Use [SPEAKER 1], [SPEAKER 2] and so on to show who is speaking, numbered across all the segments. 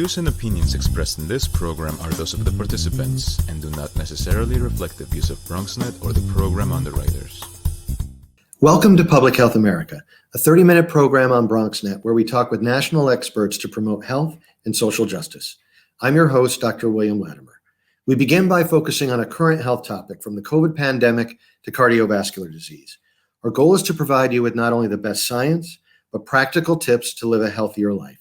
[SPEAKER 1] views and opinions expressed in this program are those of the participants and do not necessarily reflect the views of BronxNet or the program underwriters.
[SPEAKER 2] Welcome to Public Health America, a 30-minute program on BronxNet where we talk with national experts to promote health and social justice. I'm your host, Dr. William Latimer. We begin by focusing on a current health topic from the COVID pandemic to cardiovascular disease. Our goal is to provide you with not only the best science, but practical tips to live a healthier life.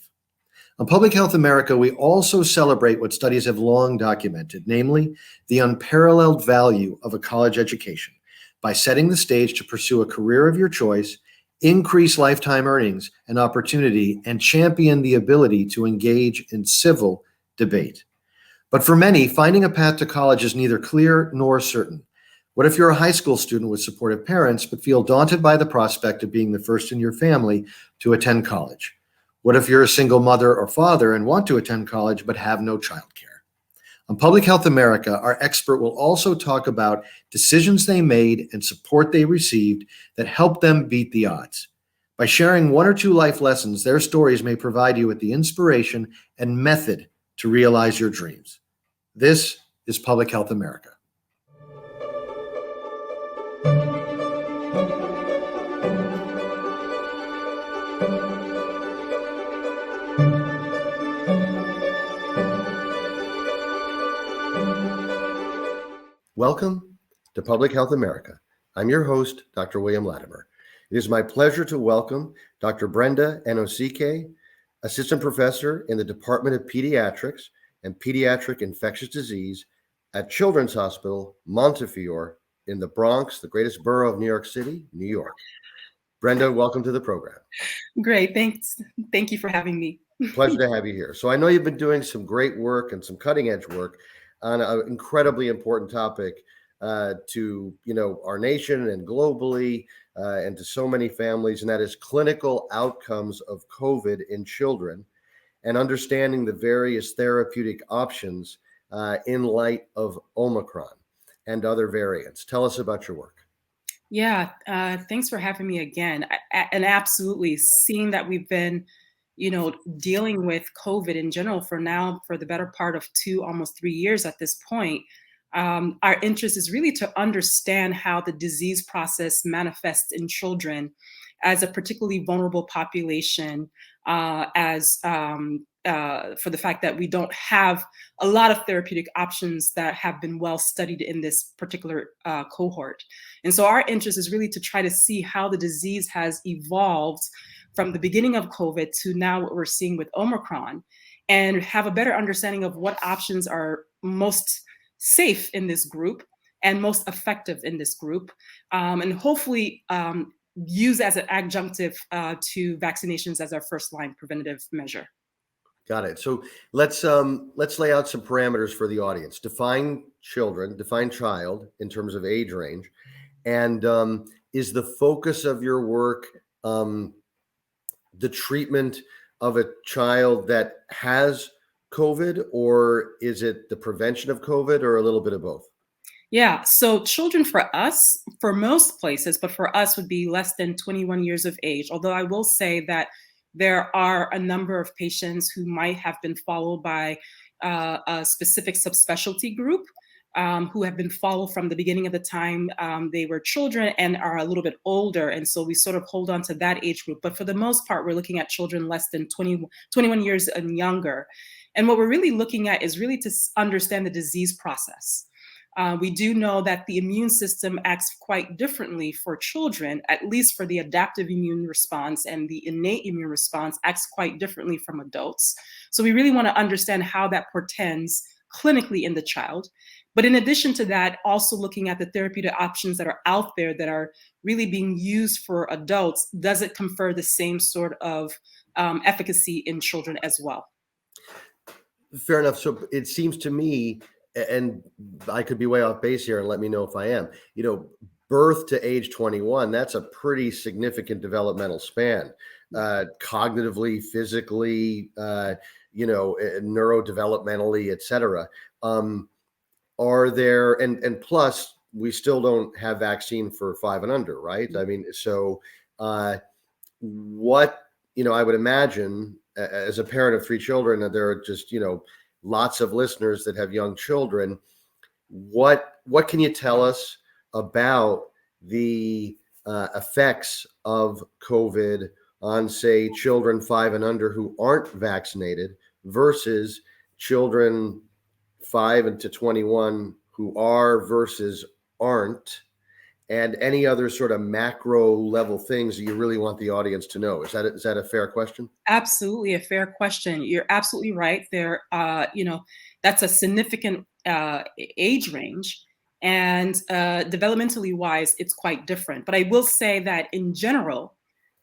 [SPEAKER 2] On Public Health America, we also celebrate what studies have long documented, namely the unparalleled value of a college education by setting the stage to pursue a career of your choice, increase lifetime earnings and opportunity, and champion the ability to engage in civil debate. But for many, finding a path to college is neither clear nor certain. What if you're a high school student with supportive parents, but feel daunted by the prospect of being the first in your family to attend college? What if you're a single mother or father and want to attend college, but have no childcare? On Public Health America, our expert will also talk about decisions they made and support they received that helped them beat the odds. By sharing one or two life lessons, their stories may provide you with the inspiration and method to realize your dreams. This is Public Health America. Welcome to Public Health America. I'm your host, Dr. William Latimer. It is my pleasure to welcome Dr. Brenda Anosike, Assistant Professor in the Department of Pediatrics and Pediatric Infectious Disease at Children's Hospital, Montefiore in the Bronx, the greatest borough of New York City, New York. Brenda, welcome to the program.
[SPEAKER 3] Great, thanks. Thank you for having me.
[SPEAKER 2] Pleasure to have you here. So I know you've been doing some great work and some cutting edge work on an incredibly important topic to our nation and globally and to so many families, and that is clinical outcomes of COVID in children and understanding the various therapeutic options in light of Omicron and other variants. Tell us about your work.
[SPEAKER 3] Yeah, thanks for having me again. And absolutely, seeing that we've been dealing with COVID in general for the better part of almost 3 years at this point, our interest is really to understand how the disease process manifests in children as a particularly vulnerable population, for the fact that we don't have a lot of therapeutic options that have been well studied in this particular cohort. And so our interest is really to try to see how the disease has evolved from the beginning of COVID to now what we're seeing with Omicron, and have a better understanding of what options are most safe in this group and most effective in this group, and hopefully use as an adjunctive to vaccinations as our first line preventative measure.
[SPEAKER 2] Got it. So let's lay out some parameters for the audience. Define child in terms of age range, and is the focus of your work the treatment of a child that has COVID, or is it the prevention of COVID, or a little bit of both?
[SPEAKER 3] Yeah, so children for us, for most places, but for us would be less than 21 years of age. Although I will say that there are a number of patients who might have been followed by a specific subspecialty group, who have been followed from the beginning of the time they were children and are a little bit older. And so we sort of hold on to that age group. But for the most part, we're looking at children less than 21 years and younger. And what we're really looking at is really to understand the disease process. We do know that the immune system acts quite differently for children, at least for the adaptive immune response, and the innate immune response acts quite differently from adults. So we really want to understand how that portends clinically in the child. But in addition to that, also looking at the therapeutic options that are out there that are really being used for adults, does it confer the same sort of efficacy in children as well?
[SPEAKER 2] Fair enough. So it seems to me, and I could be way off base here and let me know if I am, birth to age 21, that's a pretty significant developmental span, cognitively, physically, neurodevelopmentally, et cetera. Are there, and plus we still don't have vaccine for 5 and under, right? I mean, so what, I would imagine as a parent of 3 children, and there are just, lots of listeners that have young children. What can you tell us about the effects of COVID on, say, children 5 and under who aren't vaccinated versus children 5 to 21 who are versus aren't, and any other sort of macro level things that you really want the audience to know? Is that a fair question?
[SPEAKER 3] Absolutely a fair question. You're absolutely right. That's a significant age range, and developmentally wise, it's quite different. But I will say that in general,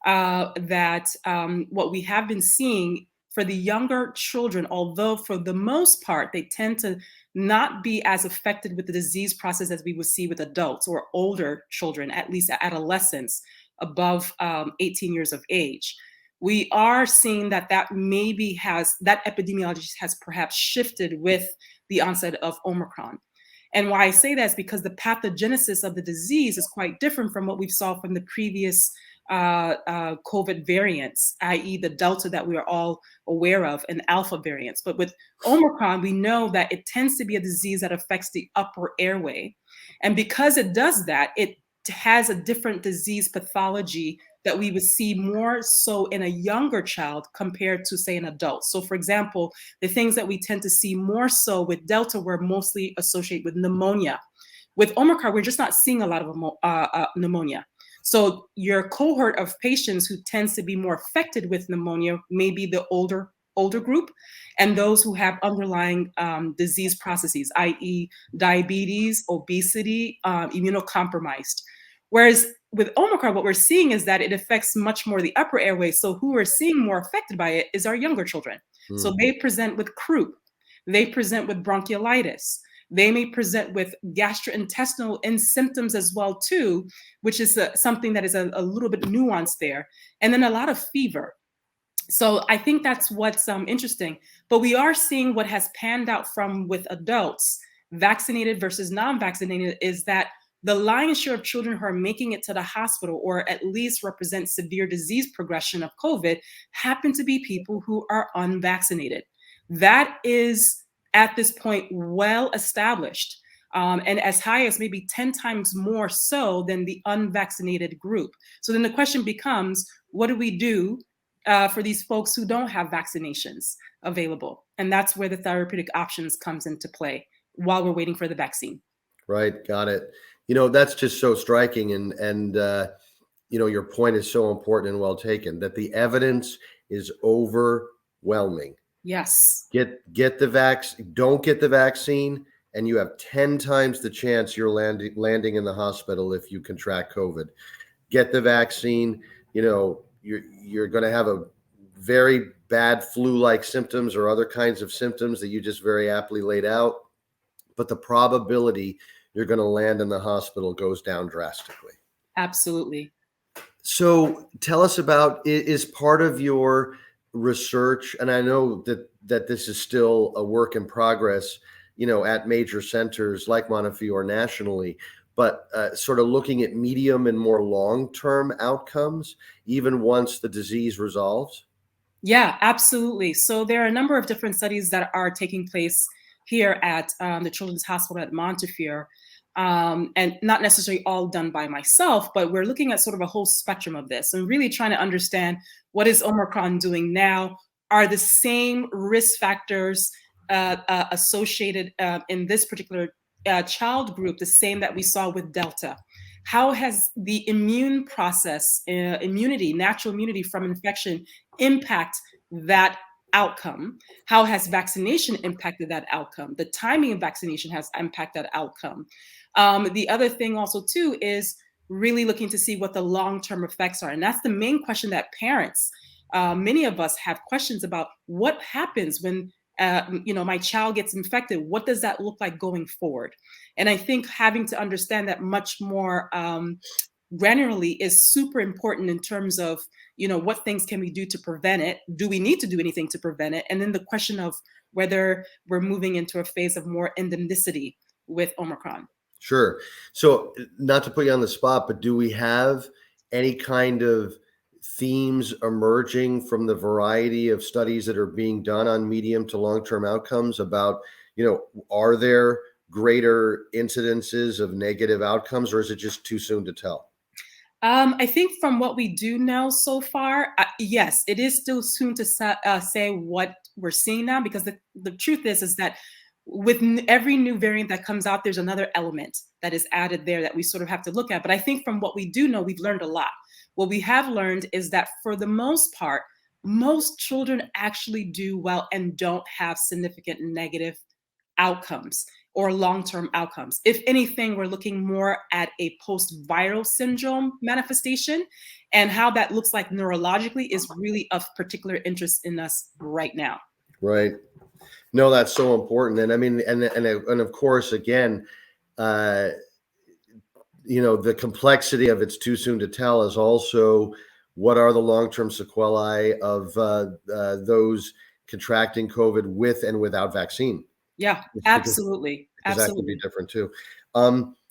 [SPEAKER 3] what we have been seeing for the younger children, although for the most part they tend to not be as affected with the disease process as we would see with adults or older children, at least adolescents above 18 years of age. We are seeing that epidemiology has perhaps shifted with the onset of Omicron. And why I say that is because the pathogenesis of the disease is quite different from what we saw from the previous COVID variants, i.e. the Delta that we are all aware of, and Alpha variants. But with Omicron, we know that it tends to be a disease that affects the upper airway. And because it does that, it has a different disease pathology that we would see more so in a younger child compared to, say, an adult. So, for example, the things that we tend to see more so with Delta were mostly associated with pneumonia. With Omicron, we're just not seeing a lot of pneumonia. So your cohort of patients who tends to be more affected with pneumonia may be the older group, and those who have underlying disease processes, i.e. diabetes, obesity, immunocompromised. Whereas with Omicron, what we're seeing is that it affects much more the upper airway. So who are seeing more affected by it is our younger children. So they present with croup, they present with bronchiolitis, they may present with gastrointestinal symptoms as well too, which is something that is a little bit nuanced there. And then a lot of fever. So I think that's what's interesting. But we are seeing what has panned out with adults, vaccinated versus non-vaccinated, is that the lion's share of children who are making it to the hospital or at least represent severe disease progression of COVID happen to be people who are unvaccinated. That is at this point well established, and as high as maybe 10 times more so than the unvaccinated group. So then the question becomes, what do we do for these folks who don't have vaccinations available? And that's where the therapeutic options comes into play while we're waiting for the vaccine.
[SPEAKER 2] Right. Got it. That's just so striking. And your point is so important and well taken, that the evidence is overwhelming.
[SPEAKER 3] Yes.
[SPEAKER 2] Get the vaccine, don't get the vaccine, and you have 10 times the chance you're landing in the hospital if you contract COVID. Get the vaccine, you're going to have a very bad flu-like symptoms or other kinds of symptoms that you just very aptly laid out. But the probability you're going to land in the hospital goes down drastically.
[SPEAKER 3] Absolutely.
[SPEAKER 2] So tell us about, is part of your research, and I know that this is still a work in progress, at major centers like Montefiore nationally, but sort of looking at medium and more long-term outcomes, even once the disease resolves?
[SPEAKER 3] Yeah, absolutely. So there are a number of different studies that are taking place here at the Children's Hospital at Montefiore, and not necessarily all done by myself, but we're looking at sort of a whole spectrum of this and really trying to understand, what is Omicron doing now? Are the same risk factors associated in this particular child group the same that we saw with Delta? How has the immune process, natural immunity from infection, impact that outcome? How has vaccination impacted that outcome? The timing of vaccination has impacted that outcome. The other thing also too is really looking to see what the long-term effects are. And that's the main question that parents, many of us have questions about. What happens when my child gets infected? What does that look like going forward? And I think having to understand that much more granularly is super important in terms of, what things can we do to prevent it? Do we need to do anything to prevent it? And then the question of whether we're moving into a phase of more endemicity with Omicron.
[SPEAKER 2] Sure. So not to put you on the spot, but do we have any kind of themes emerging from the variety of studies that are being done on medium to long-term outcomes about, are there greater incidences of negative outcomes, or is it just too soon to tell?
[SPEAKER 3] I think from what we do know so far, yes, it is still soon to say what we're seeing now, because the truth is that with every new variant that comes out, there's another element that is added there that we sort of have to look at. But I think from what we do know, we've learned a lot. What we have learned is that for the most part, most children actually do well and don't have significant negative outcomes or long-term outcomes. If anything, we're looking more at a post-viral syndrome manifestation, and how that looks like neurologically is really of particular interest in us right now.
[SPEAKER 2] Right. No, that's so important. And I mean, and of course, again, the complexity of it's too soon to tell is also what are the long-term sequelae of those contracting COVID with and without vaccine.
[SPEAKER 3] Yeah, absolutely.
[SPEAKER 2] Because that can be
[SPEAKER 3] Absolutely.
[SPEAKER 2] different too.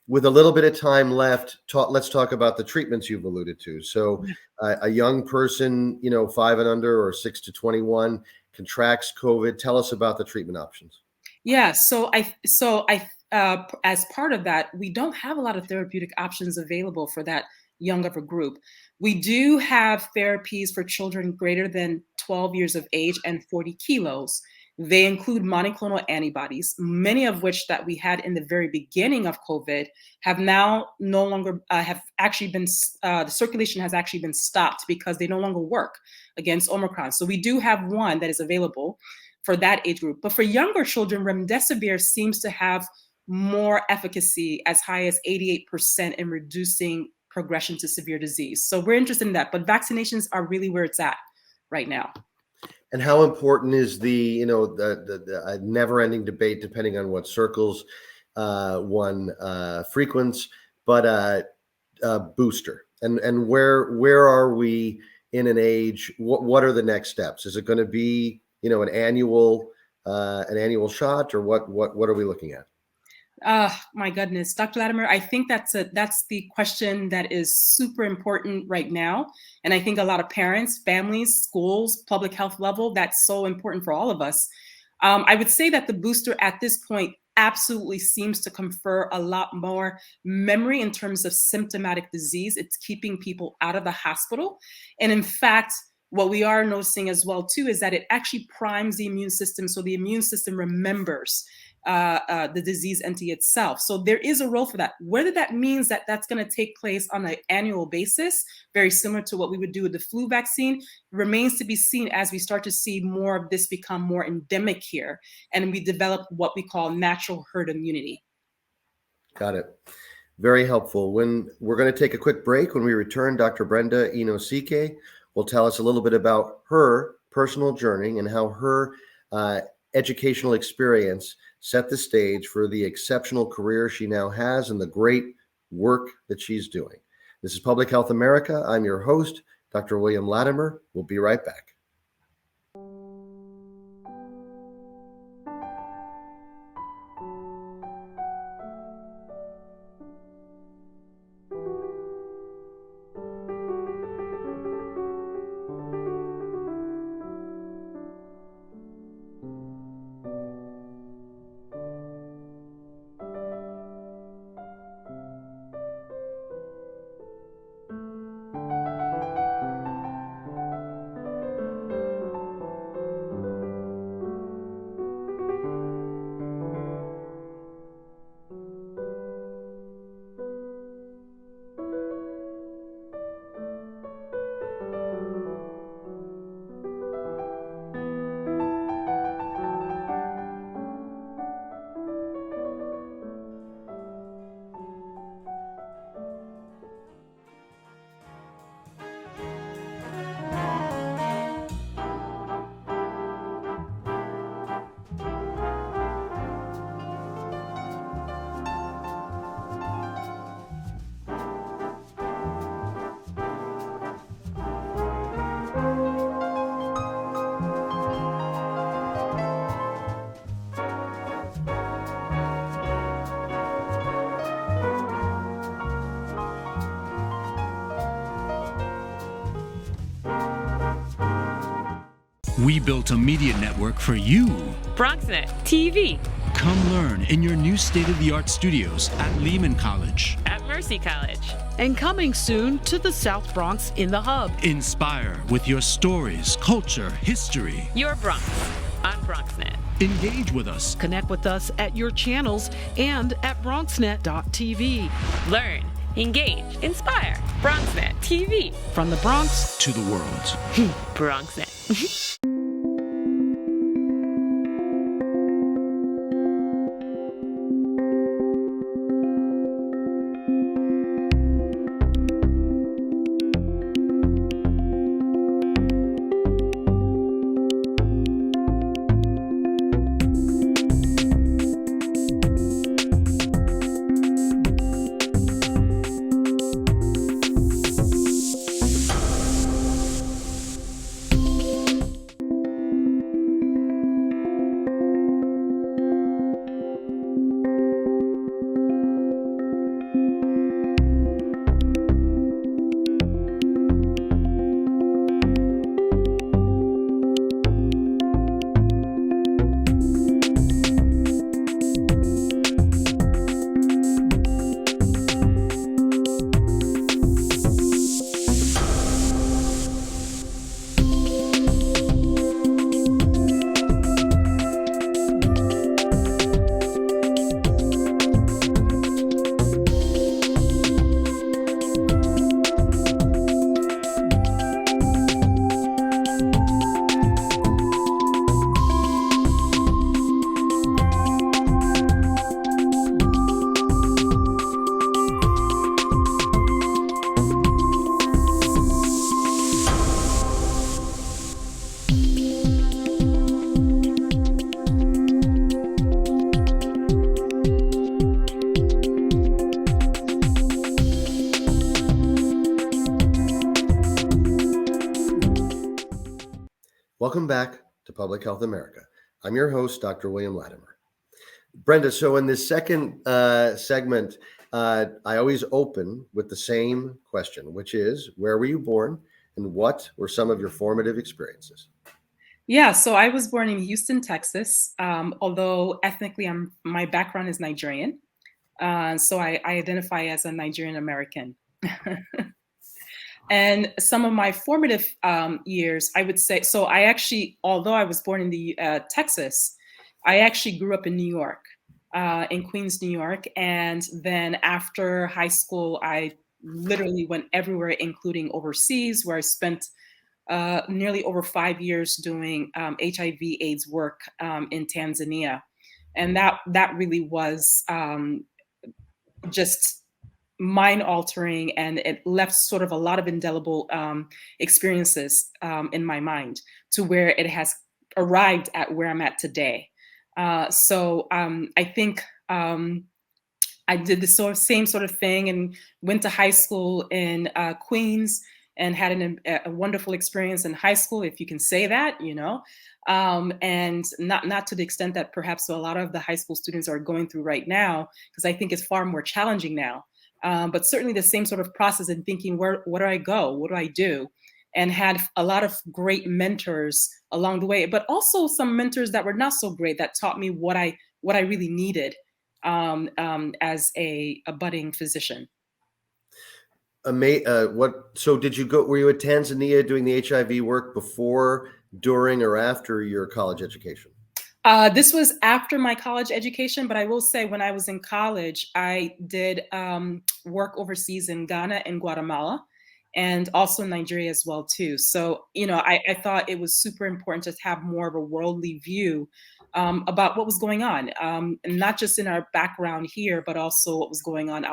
[SPEAKER 2] With a little bit of time left, let's talk about the treatments you've alluded to. So a young person, 5 and under or 6 to 21 contracts COVID. Tell us about the treatment options.
[SPEAKER 3] Yeah, so as part of that, we don't have a lot of therapeutic options available for that young of a group. We do have therapies for children greater than 12 years of age and 40 kilos. They include monoclonal antibodies, many of which that we had in the very beginning of COVID have now no longer have actually been the circulation has actually been stopped because they no longer work against Omicron. So we do have one that is available for that age group. But for younger children, remdesivir seems to have more efficacy, as high as 88% in reducing progression to severe disease. So we're interested in that. But vaccinations are really where it's at right now.
[SPEAKER 2] And how important is the never-ending debate, depending on what circles one frequents, but booster, and where are we in an age? What are the next steps? Is it going to be an annual shot, or what are we looking at?
[SPEAKER 3] My goodness, Dr. Latimer, I think that's the question that is super important right now. And I think a lot of parents, families, schools, public health level, that's so important for all of us. I would say that the booster at this point absolutely seems to confer a lot more memory in terms of symptomatic disease. It's keeping people out of the hospital. And in fact, what we are noticing as well too is that it actually primes the immune system, so the immune system remembers the disease entity itself. So there is a role for that. Whether that means that that's going to take place on an annual basis, very similar to what we would do with the flu vaccine, remains to be seen as we start to see more of this become more endemic here, and we develop what we call natural herd immunity.
[SPEAKER 2] Got it. Very helpful. When we're going to take a quick break, when we return, Dr. Brenda Anosike will tell us a little bit about her personal journey and how her educational experience set the stage for the exceptional career she now has and the great work that she's doing. This is Public Health America. I'm your host, Dr. William Latimer. We'll be right back.
[SPEAKER 4] We built a media network for you.
[SPEAKER 5] BronxNet TV.
[SPEAKER 4] Come learn in your new state-of-the-art studios at Lehman College.
[SPEAKER 5] At Mercy College.
[SPEAKER 6] And coming soon to the South Bronx in the Hub.
[SPEAKER 4] Inspire with your stories, culture, history.
[SPEAKER 5] Your Bronx on BronxNet.
[SPEAKER 4] Engage with us.
[SPEAKER 6] Connect with us at your channels and at BronxNet.tv.
[SPEAKER 5] Learn, engage, inspire. BronxNet TV.
[SPEAKER 6] From the Bronx
[SPEAKER 4] to the world.
[SPEAKER 5] BronxNet.
[SPEAKER 2] Welcome back to Public Health America. I'm your host, Dr. William Latimer. Brenda, so in this second segment, I always open with the same question, which is, where were you born and what were some of your formative experiences?
[SPEAKER 3] Yeah, so I was born in Houston, Texas, although ethnically my background is Nigerian. So I identify as a Nigerian American. And some of my formative years, I would say, so I actually, although I was born in the Texas, I actually grew up in New York, in Queens, New York. And then after high school, I literally went everywhere, including overseas, where I spent nearly over 5 years doing HIV/AIDS work in Tanzania. And that really was just mind-altering, and it left sort of a lot of indelible experiences in my mind to where it has arrived at where I'm at today. So I think I did the same sort of thing and went to high school in Queens and had a wonderful experience in high school, if you can say that, you know, and not to the extent that perhaps a lot of the high school students are going through right now, because I think it's far more challenging now. But certainly the same sort of process and thinking, where do I go? What do I do? And had a lot of great mentors along the way, but also some mentors that were not so great that taught me what I really needed as a budding physician.
[SPEAKER 2] So did you go, were you at Tanzania doing the HIV work before, during, or after your college education?
[SPEAKER 3] This was after my college education, but I will say when I was in college, I did work overseas in Ghana and Guatemala, and also in Nigeria as well too. So, you know, I thought it was super important to have more of a worldly view about what was going on, and not just in our background here, but also what was going on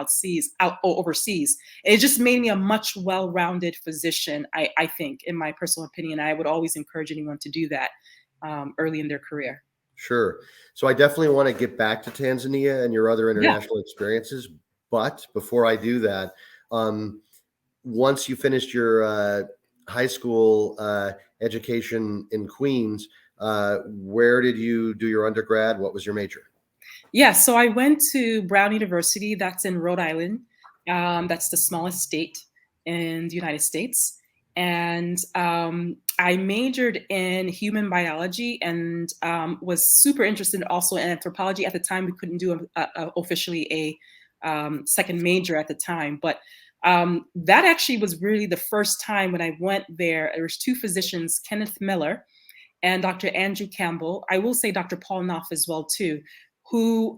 [SPEAKER 3] overseas. It just made me a much well-rounded physician, I think, in my personal opinion. I would always encourage anyone to do that early in their career.
[SPEAKER 2] Sure. So I definitely want to get back to Tanzania and your other international experiences. But before I do that, once you finished your high school education in Queens, where did you do your undergrad? What was your major?
[SPEAKER 3] Yeah, so I went to Brown University. That's in Rhode Island. That's the smallest state in the United States. And I majored in human biology and was super interested also in anthropology. At the time, we couldn't do officially a second major at the time, but that actually was really the first time when I went there. There was two physicians, Kenneth Miller and Dr. Andrew Campbell. I will say Dr. Paul Knopf as well too, who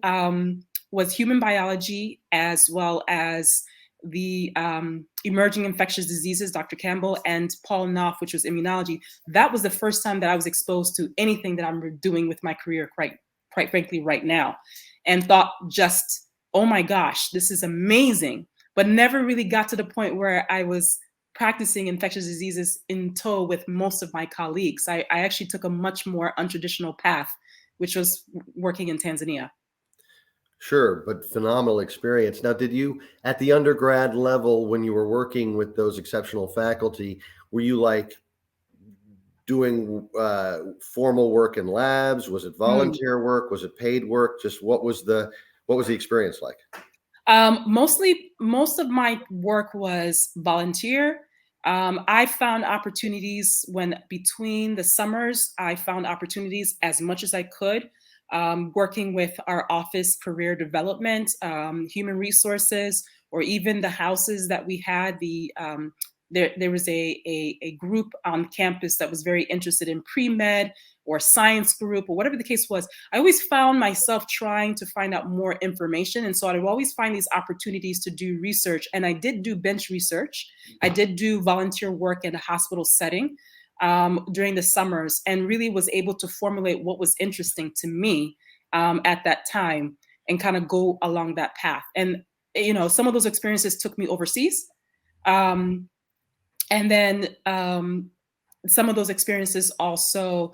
[SPEAKER 3] was human biology as well as the emerging infectious diseases, Dr. Campbell, and Paul Knopf, which was immunology. That was the first time that I was exposed to anything that I'm doing with my career, quite frankly, right now, and thought just, oh my gosh, this is amazing, but never really got to the point where I was practicing infectious diseases in tow with most of my colleagues. I actually took a much more untraditional path, which was working in Tanzania.
[SPEAKER 2] Sure, but phenomenal experience. Now, did you, at the undergrad level, when you were working with those exceptional faculty, were you like doing formal work in labs? Was it volunteer work? Was it paid work? Just what was the experience like?
[SPEAKER 3] Most of my work was volunteer. I found opportunities when between the summers, I found opportunities as much as I could, working with our office career development, human resources, or even the houses that we had. There was a group on campus that was very interested in pre-med or science group or whatever the case was. I always found myself trying to find out more information. And so I would always find these opportunities to do research. And I did do bench research. I did do volunteer work in a hospital setting during the summers, and really was able to formulate what was interesting to me at that time and kind of go along that path. And, you know, some of those experiences took me overseas. And then some of those experiences also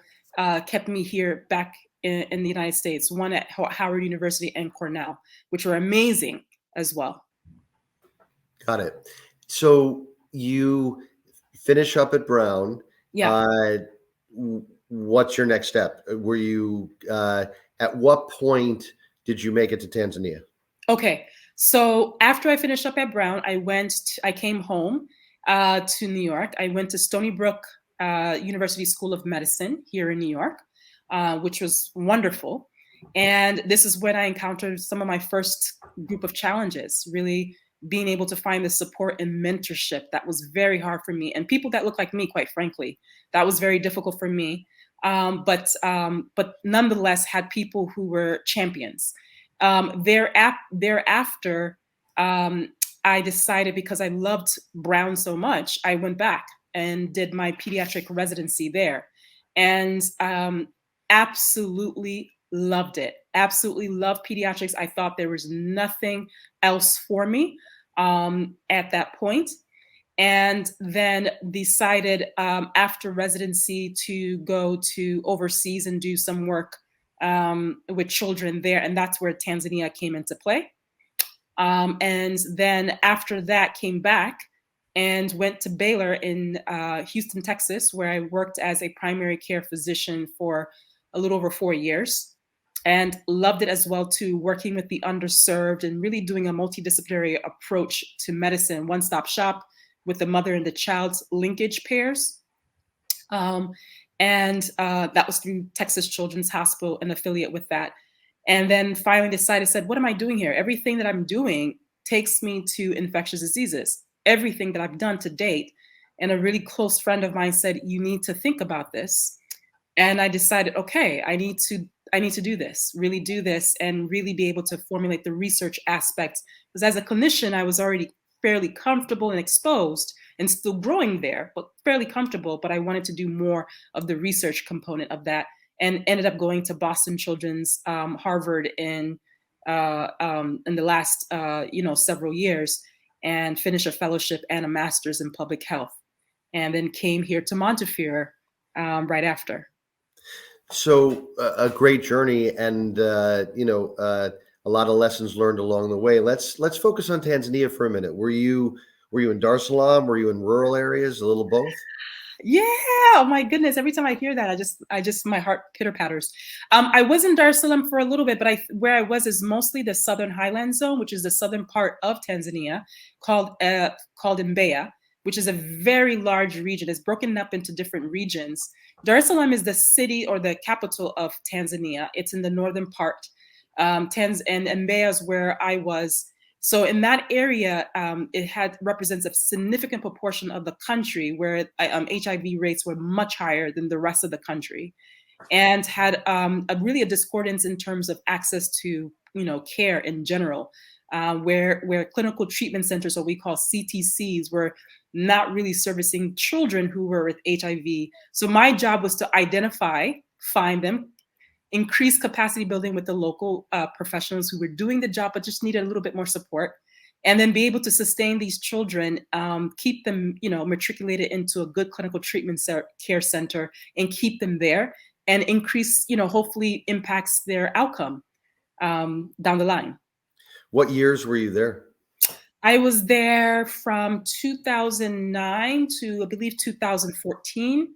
[SPEAKER 3] kept me here back in the United States, one at Howard University and Cornell, which were amazing as well.
[SPEAKER 2] Got it. So you finish up at Brown.
[SPEAKER 3] Yeah.
[SPEAKER 2] What's your next step? Were you, at what point did you make it to Tanzania?
[SPEAKER 3] Okay. So after I finished up at Brown, I came home to New York. I went to Stony Brook University School of Medicine here in New York, which was wonderful. And this is when I encountered some of my first group of challenges, really being able to find the support and mentorship. That was very hard for me. And people that look like me, quite frankly, that was very difficult for me. But nonetheless had people who were champions. Thereafter, I decided, because I loved Brown so much, I went back and did my pediatric residency there, and absolutely loved it. Absolutely loved pediatrics. I thought there was nothing else for me at that point. And then decided after residency to go to overseas and do some work with children there. And that's where Tanzania came into play. And then after that came back and went to Baylor in Houston, Texas, where I worked as a primary care physician for a little over 4 years, and loved it as well too, working with the underserved and really doing a multidisciplinary approach to medicine, one-stop shop with the mother and the child's linkage pairs. And that was through Texas Children's Hospital, an affiliate with that. And then finally said, what am I doing here? Everything that I'm doing takes me to infectious diseases, everything that I've done to date. And a really close friend of mine said, you need to think about this. And I decided, okay, I need to do this, really do this, and really be able to formulate the research aspects. Because as a clinician, I was already fairly comfortable and exposed and still growing there, but fairly comfortable. But I wanted to do more of the research component of that, and ended up going to Boston Children's, Harvard in the last several years, and finished a fellowship and a master's in public health, and then came here to Montefiore right after.
[SPEAKER 2] So a great journey, and a lot of lessons learned along the way. Let's focus on Tanzania for a minute. Were you in Dar es Salaam? Were you in rural areas? A little both?
[SPEAKER 3] Yeah. Oh my goodness. Every time I hear that, I just my heart pitter patters. I was in Dar es Salaam for a little bit, but where I was is mostly the Southern Highland Zone, which is the southern part of Tanzania, called Mbeya. which is a very large region. It's broken up into different regions. Dar es Salaam is the city or the capital of Tanzania. It's in the northern part. And Mbeya is where I was. So in that area, it represents a significant proportion of the country where HIV rates were much higher than the rest of the country, and had really a discordance in terms of access to care in general, where clinical treatment centers, or we call CTCs, were not really servicing children who were with HIV. So my job was to identify, find them, increase capacity building with the local professionals who were doing the job but just needed a little bit more support, and then be able to sustain these children, keep them matriculated into a good clinical treatment care center, and keep them there, and increase, hopefully impacts their outcome down the line.
[SPEAKER 2] What years were you there?
[SPEAKER 3] I was there from 2009 to, I believe, 2014.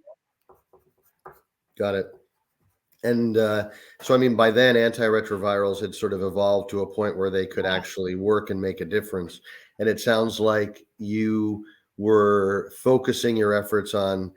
[SPEAKER 2] Got it. And so, I mean, by then, antiretrovirals had sort of evolved to a point where they could actually work and make a difference. And it sounds like you were focusing your efforts on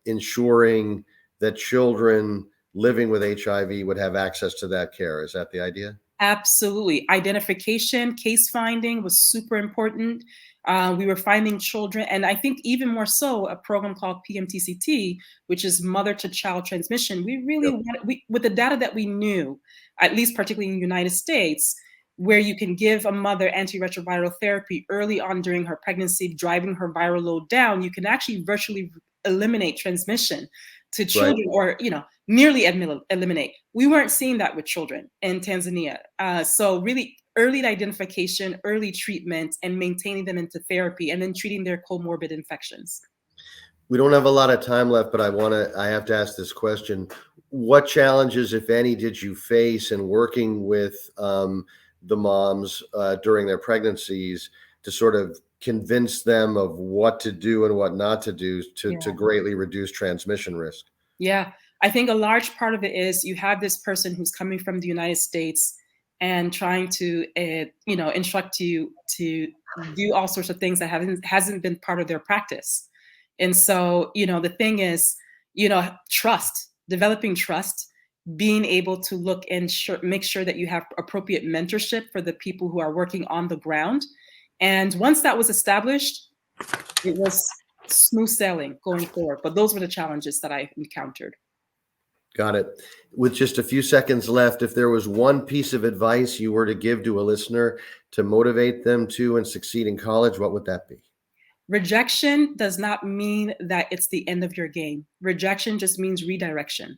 [SPEAKER 2] ensuring that children living with HIV would have access to that care. Is that the idea?
[SPEAKER 3] Absolutely. Identification, case finding was super important. We were finding children, and I think even more so, a program called PMTCT, which is mother to child transmission. We really with the data that we knew, at least particularly in the United States, where you can give a mother antiretroviral therapy early on during her pregnancy, driving her viral load down, you can actually virtually eliminate transmission to children, or nearly eliminate. We weren't seeing that with children in Tanzania. So really early identification, early treatment, and maintaining them into therapy, and then treating their comorbid infections.
[SPEAKER 2] We don't have a lot of time left, but I have to ask this question. What challenges, if any, did you face in working with the moms during their pregnancies to sort of convince them of what to do and what not to do to greatly reduce transmission risk?
[SPEAKER 3] Yeah, I think a large part of it is you have this person who's coming from the United States and trying to, instruct you to do all sorts of things that hasn't been part of their practice. And so, the thing is, developing trust, being able to look and make sure that you have appropriate mentorship for the people who are working on the ground. And once that was established, it was smooth sailing going forward. But those were the challenges that I encountered.
[SPEAKER 2] Got it. With just a few seconds left, if there was one piece of advice you were to give to a listener to motivate them to and succeed in college, what would that be?
[SPEAKER 3] Rejection does not mean that it's the end of your game. Rejection just means redirection.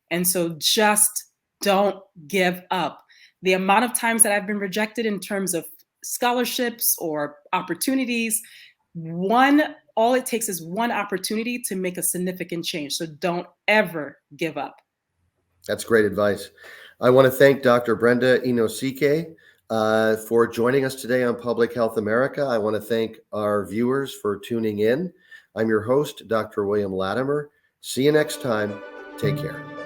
[SPEAKER 3] And so just don't give up. The amount of times that I've been rejected in terms of scholarships or opportunities, all it takes is one opportunity to make a significant change. So don't ever give up.
[SPEAKER 2] That's great advice. I want to thank Dr. Brenda Anosike for joining us today on Public Health America. I want to thank our viewers for tuning in. I'm your host, Dr. William Latimer. See you next time. Take care.